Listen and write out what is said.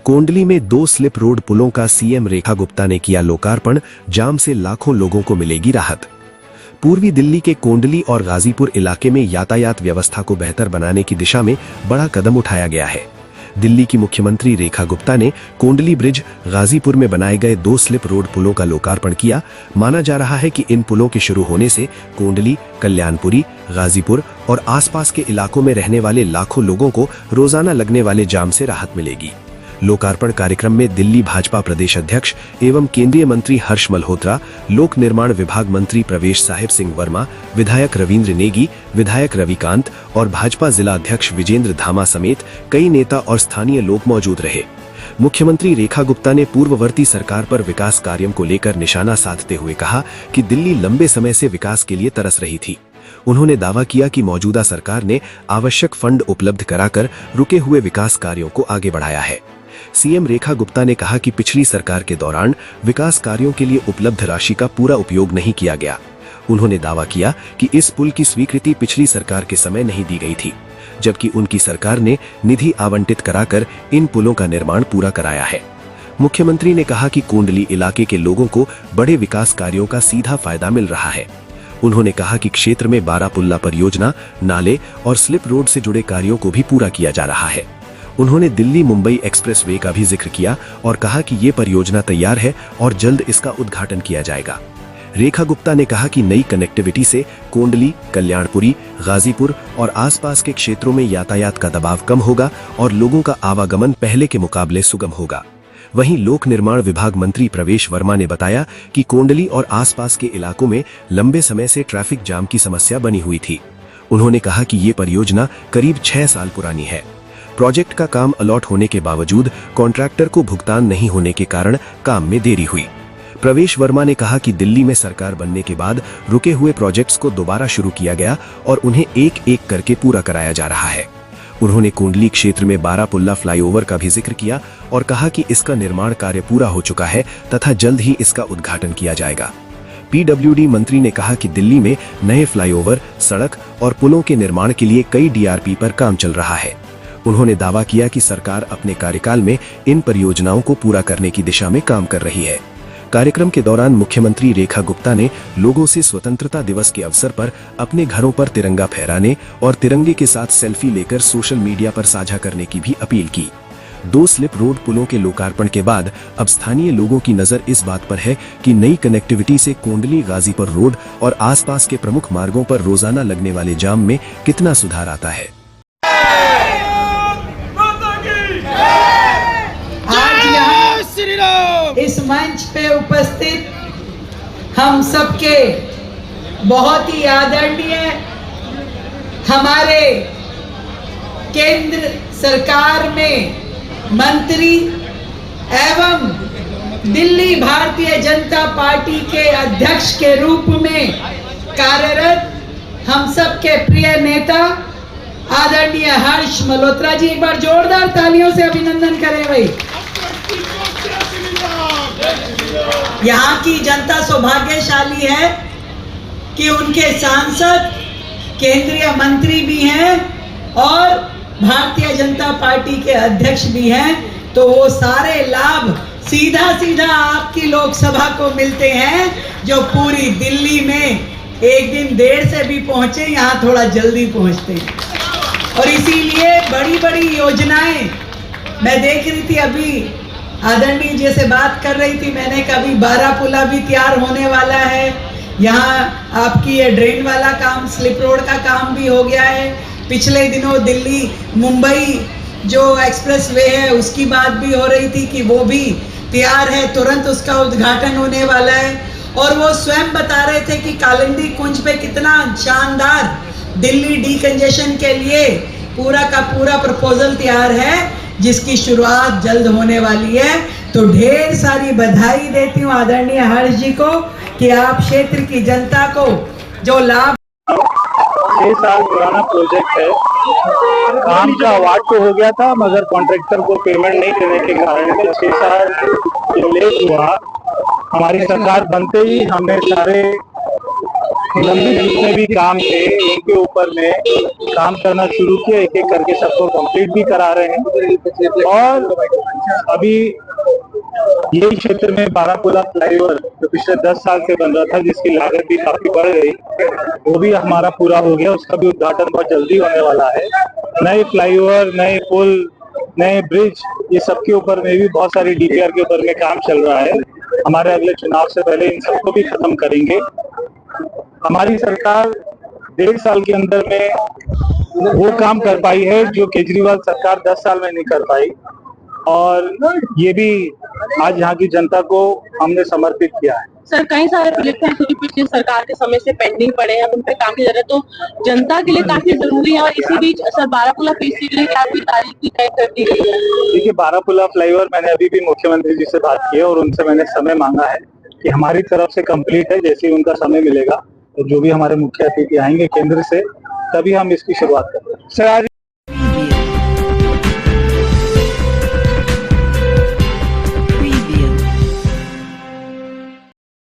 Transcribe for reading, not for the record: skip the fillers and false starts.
कोंडली में 2 slip road पुलों का सीएम रेखा गुप्ता ने किया लोकार्पण, जाम से लाखों लोगों को मिलेगी राहत। पूर्वी दिल्ली के कोंडली और गाजीपुर इलाके में यातायात व्यवस्था को बेहतर बनाने की दिशा में बड़ा कदम उठाया गया है। दिल्ली की मुख्यमंत्री रेखा गुप्ता ने कोंडली ब्रिज, गाजीपुर में बनाए गए 2 स्लिप रोड पुलों का लोकार्पण किया। माना जा रहा है कि इन पुलों के शुरू होने से कोंडली, कल्याणपुरी, गाजीपुर और आसपास के इलाकों में रहने वाले लाखों लोगों को रोजाना लगने वाले जाम से राहत मिलेगी। लोकार्पण कार्यक्रम में दिल्ली भाजपा प्रदेश अध्यक्ष एवं केंद्रीय मंत्री हर्ष मल्होत्रा, लोक निर्माण विभाग मंत्री प्रवेश साहिब सिंह वर्मा, विधायक रविंद्र नेगी, विधायक रविकांत और भाजपा जिला अध्यक्ष विजेंद्र धामा समेत कई नेता और स्थानीय लोग मौजूद रहे। मुख्यमंत्री रेखा गुप्ता ने पूर्ववर्ती सरकार पर विकास कार्यों को लेकर निशाना साधते हुए कहा कि दिल्ली लंबे समय से विकास के लिए तरस रही थी। उन्होंने दावा किया कि मौजूदा सरकार ने आवश्यक फंड उपलब्ध कराकर रुके हुए विकास कार्यों को आगे बढ़ाया है। सीएम रेखा गुप्ता ने कहा कि पिछली सरकार के दौरान विकास कार्यों के लिए उपलब्ध राशि का पूरा उपयोग नहीं किया गया। उन्होंने दावा किया कि इस पुल की स्वीकृति पिछली सरकार के समय नहीं दी गई थी, जबकि उनकी सरकार ने निधि आवंटित कराकर इन पुलों का निर्माण पूरा कराया है। मुख्यमंत्री ने कहा कि कोंडली इलाके के लोगों को बड़े विकास कार्यों का सीधा फायदा मिल रहा है। उन्होंने कहा कि क्षेत्र में बारापुल्ला परियोजना, नाले और स्लिप रोड से जुड़े कार्यों को भी पूरा किया जा रहा है। उन्होंने दिल्ली मुंबई एक्सप्रेसवे का भी जिक्र किया और कहा कि ये परियोजना तैयार है और जल्द इसका उद्घाटन किया जाएगा। रेखा गुप्ता ने कहा कि नई कनेक्टिविटी से कोंडली, कल्याणपुरी, गाजीपुर और आसपास के क्षेत्रों में यातायात का दबाव कम होगा और लोगों का आवागमन पहले के मुकाबले सुगम होगा। वहीं लोक निर्माण विभाग मंत्री प्रवेश वर्मा ने बताया कि कोंडली और आसपास के इलाकों में लंबे समय से ट्रैफिक जाम की समस्या बनी हुई थी। उन्होंने कहा कि ये परियोजना करीब 6 साल पुरानी है। प्रोजेक्ट का काम अलॉट होने के बावजूद कॉन्ट्रैक्टर को भुगतान नहीं होने के कारण काम में देरी हुई। प्रवेश वर्मा ने कहा कि दिल्ली में सरकार बनने के बाद रुके हुए प्रोजेक्ट्स को दोबारा शुरू किया गया और उन्हें एक एक करके पूरा कराया जा रहा है। उन्होंने कोंडली क्षेत्र में बारापुल्ला फ्लाईओवर का भी जिक्र किया और कहा कि इसका निर्माण कार्य पूरा हो चुका है तथा जल्द ही इसका उद्घाटन किया जाएगा। पीडब्ल्यूडी मंत्री ने कहा कि दिल्ली में नए फ्लाईओवर, सड़क और पुलों के निर्माण के लिए कई डीआरपी पर काम चल रहा है। उन्होंने दावा किया कि सरकार अपने कार्यकाल में इन परियोजनाओं को पूरा करने की दिशा में काम कर रही है। कार्यक्रम के दौरान मुख्यमंत्री रेखा गुप्ता ने लोगों से स्वतंत्रता दिवस के अवसर पर अपने घरों पर तिरंगा फहराने और तिरंगे के साथ सेल्फी लेकर सोशल मीडिया पर साझा करने की भी अपील की। 2 स्लिप रोड पुलों के लोकार्पण के बाद अब स्थानीय लोगों की नजर इस बात पर है कि नई कनेक्टिविटी से कोंडली, गाजीपुर रोड और आसपास के प्रमुख मार्गों पर रोजाना लगने वाले जाम में कितना सुधार आता है। इस मंच पे उपस्थित हम सबके बहुत ही आदरणीय हमारे केंद्र सरकार में मंत्री एवं दिल्ली भारतीय जनता पार्टी के अध्यक्ष के रूप में कार्यरत हम सबके प्रिय नेता आदरणीय हर्ष मल्होत्रा जी, एक बार जोरदार तालियों से अभिनंदन करें भाई। यहाँ की जनता सौभाग्यशाली है कि उनके सांसद केंद्रीय मंत्री भी हैं और भारतीय जनता पार्टी के अध्यक्ष भी हैं, तो वो सारे लाभ सीधा सीधा आपकी लोकसभा को मिलते हैं, जो पूरी दिल्ली में एक दिन देर से भी पहुंचे, यहाँ थोड़ा जल्दी पहुंचते हैं। और इसीलिए बड़ी बड़ी योजनाएं मैं देख रही थी, अभी आदरणीय जी से बात कर रही थी, मैंने कभी बारापुला भी तैयार होने वाला है, यहाँ आपकी ये ड्रेन वाला काम, स्लिप रोड का काम भी हो गया है। पिछले दिनों दिल्ली मुंबई जो एक्सप्रेसवे है उसकी बात भी हो रही थी कि वो भी तैयार है, तुरंत उसका उद्घाटन होने वाला है। और वो स्वयं बता रहे थे कि कालिंदी कुंज पे कितना शानदार दिल्ली डीकंजेशन के लिए पूरा का पूरा प्रपोजल तैयार है, जिसकी शुरुआत जल्द होने वाली है। तो ढेर सारी बधाई देती हूँ आदरणीय हर्ष जी को कि आप क्षेत्र की जनता को जो लाभ। 6 साल पुराना प्रोजेक्ट है, काम का अवार्ड तो हो गया था मगर कॉन्ट्रैक्टर को पेमेंट नहीं देने के कारण 6 साल लेट हुआ। हमारी सरकार बनते ही हमने सारे लंबित जितने भी काम थे उनके ऊपर में काम करना शुरू किया, एक एक करके सबको कंप्लीट भी करा रहे हैं। और अभी यही क्षेत्र में बारापुला फ्लाईओवर जो पिछले 10 साल से बन रहा था, जिसकी लागत भी काफी बढ़ गई, वो भी हमारा पूरा हो गया। उसका भी उद्घाटन बहुत जल्दी होने वाला है। नए फ्लाईओवर, नए पुल, नए ब्रिज, ये सब के ऊपर में भी बहुत सारी डीपीआर के ऊपर में काम चल रहा है। हमारे अगले चुनाव से पहले इन सबको भी खत्म करेंगे। हमारी सरकार 1.5 साल के अंदर में वो काम कर पाई है जो केजरीवाल सरकार 10 साल में नहीं कर पाई, और ये भी आज यहाँ की जनता को हमने समर्पित किया है। सर, कई सारे प्रोजेक्ट हैं जो पिछली सरकार के समय से पेंडिंग पड़े हैं, उन पे काम की जरूरत तो जनता के लिए काफी जरूरी है। और इसी बीच सर बारापुला पीसी के लिए क्या आपकी तारीख की तय कर दी गई है? देखिए, बारापुला फ्लाईओवर मैंने अभी भी मुख्यमंत्री जी से बात की है और उनसे मैंने समय मांगा है कि हमारी तरफ से कंप्लीट है। जैसे ही उनका समय मिलेगा तो जो भी हमारे मुख्य अतिथि आएंगे केंद्र से, तभी हम इसकी शुरुआत करेंगे। सर, आज